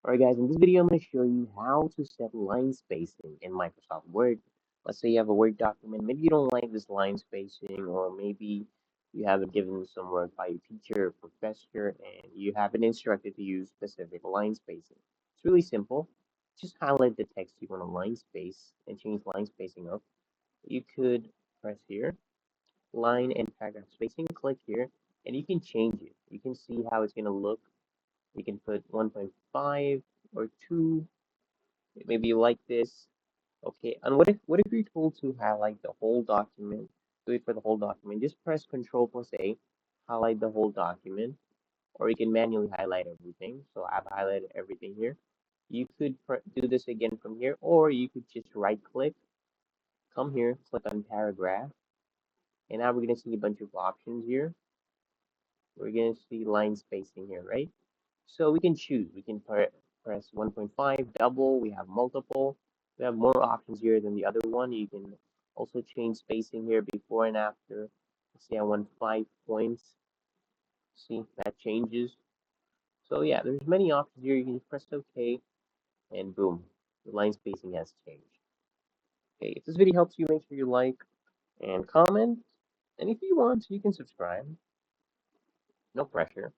Alright guys, in this video I'm going to show you how to set line spacing in Microsoft Word. Let's say you have a Word document, maybe you don't like this line spacing, or maybe you haven't given some work by your teacher or professor and you haven't instructed to use specific line spacing. It's really simple. Just highlight the text you want to line space and change line spacing up. You could press here, line and paragraph spacing, click here, and you can change it. You can see how it's going to look. You can put 1.5 or 2. Maybe you like this. Okay, and what if you're told to highlight the whole document? Do it for the whole document. Just press Control plus A, highlight the whole document, or you can manually highlight everything. So I've highlighted everything here. You could do this again from here, or you could just right click, come here, click on paragraph, and now we're gonna see a bunch of options here. We're gonna see line spacing here, right? So we can choose. We can press 1.5, double. We have multiple. We have more options here than the other one. You can also change spacing here before and after. Let's see, I want 5 points. See, that changes. So yeah, there's many options here. You can press OK, and boom, the line spacing has changed. Okay, if this video helps you, make sure you like and comment. And if you want, you can subscribe. No pressure.